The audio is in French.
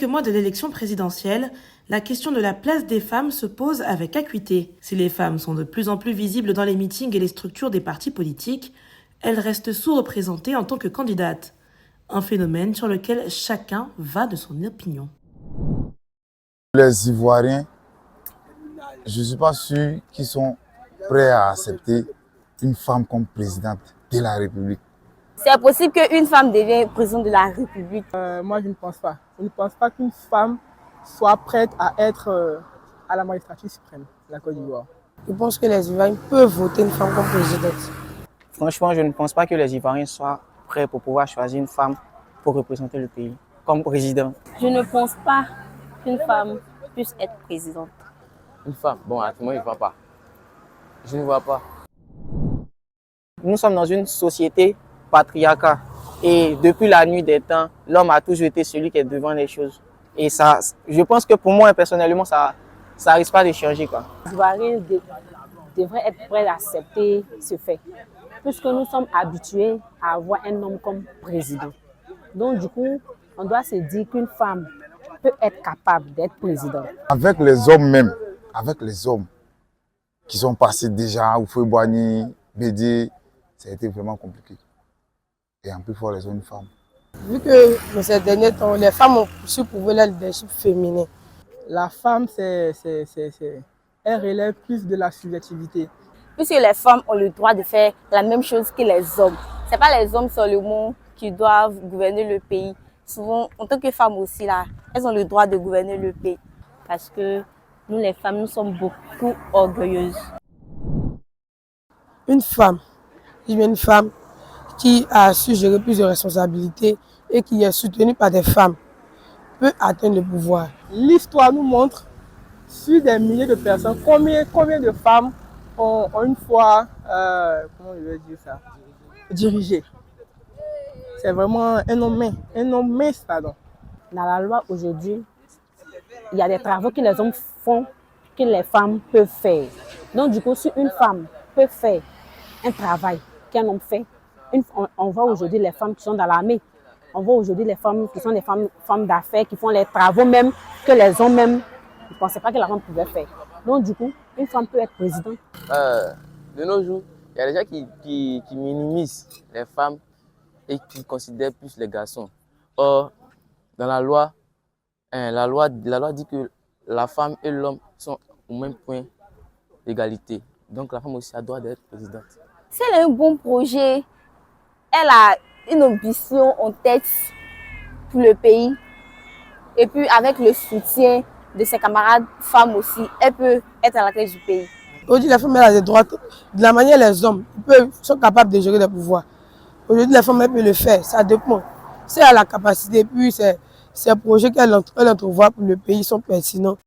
Quelques mois de l'élection présidentielle, la question de la place des femmes se pose avec acuité. Si les femmes sont de plus en plus visibles dans les meetings et les structures des partis politiques, elles restent sous-représentées en tant que candidates. Un phénomène sur lequel chacun va de son opinion. Les Ivoiriens, je ne suis pas sûr qu'ils sont prêts à accepter une femme comme présidente de la République. C'est possible qu'une femme devienne présidente de la République. Moi, je ne pense pas. Je ne pense pas qu'une femme soit prête à être à la magistrature suprême de la Côte d'Ivoire. Je pense que les Ivoiriens peuvent voter une femme comme présidente. Franchement, je ne pense pas que les Ivoiriens soient prêts pour pouvoir choisir une femme pour représenter le pays comme président. Je ne pense pas qu'une femme puisse être présidente. Une femme, bon, à tout le monde, il ne voit pas. Je ne vois pas. Nous sommes dans une société patriarcat. Et depuis la nuit des temps, l'homme a toujours été celui qui est devant les choses. Et ça, je pense que pour moi, personnellement, ça risque pas de changer, quoi. Les Ivoiriens devraient être prêts à accepter ce fait, puisque nous sommes habitués à avoir un homme comme président. Donc, du coup, on doit se dire qu'une femme peut être capable d'être présidente. Avec les hommes même, avec les hommes qui sont passés déjà, Oufoué-Boigny, Bédié, ça a été vraiment compliqué. Et en plus, il faut les une femme. Vu que dans ces derniers temps, les femmes ont su prouver leur leadership féminin. La femme, elle relève plus de la subjectivité. Puisque les femmes ont le droit de faire la même chose que les hommes. Ce n'est pas les hommes seulement qui doivent gouverner le pays. Souvent, en tant que femmes aussi, là, elles ont le droit de gouverner le pays. Parce que nous, les femmes, nous sommes beaucoup orgueilleuses. Une femme qui a su gérer plus de responsabilités et qui est soutenue par des femmes peut atteindre le pouvoir. L'histoire nous montre, sur des milliers de personnes, combien de femmes ont une fois, comment je vais dire ça, dirigé. C'est vraiment un homme mince, pardon. Dans la loi aujourd'hui, il y a des travaux que les hommes font, que les femmes peuvent faire. Donc du coup, si une femme peut faire un travail qu'un homme fait, on voit aujourd'hui les femmes qui sont dans l'armée. On voit aujourd'hui les femmes qui sont des femmes d'affaires, qui font les travaux même que les hommes même ne pensaient pas que la femme pouvait faire. Donc du coup, une femme peut être présidente. De nos jours, il y a des gens qui minimisent les femmes et qui considèrent plus les garçons. Or, dans la loi dit que la femme et l'homme sont au même point d'égalité. Donc la femme aussi a le droit d'être présidente. Si elle a un bon projet, elle a une ambition en tête pour le pays, et puis avec le soutien de ses camarades femmes aussi, elle peut être à la tête du pays. Aujourd'hui, la femme a des droits de la manière les hommes sont capables de gérer le pouvoir. Aujourd'hui, la femme peut le faire, ça dépend. Si elle a la capacité, puis ces projets qu'elle entrevoit pour le pays sont pertinents.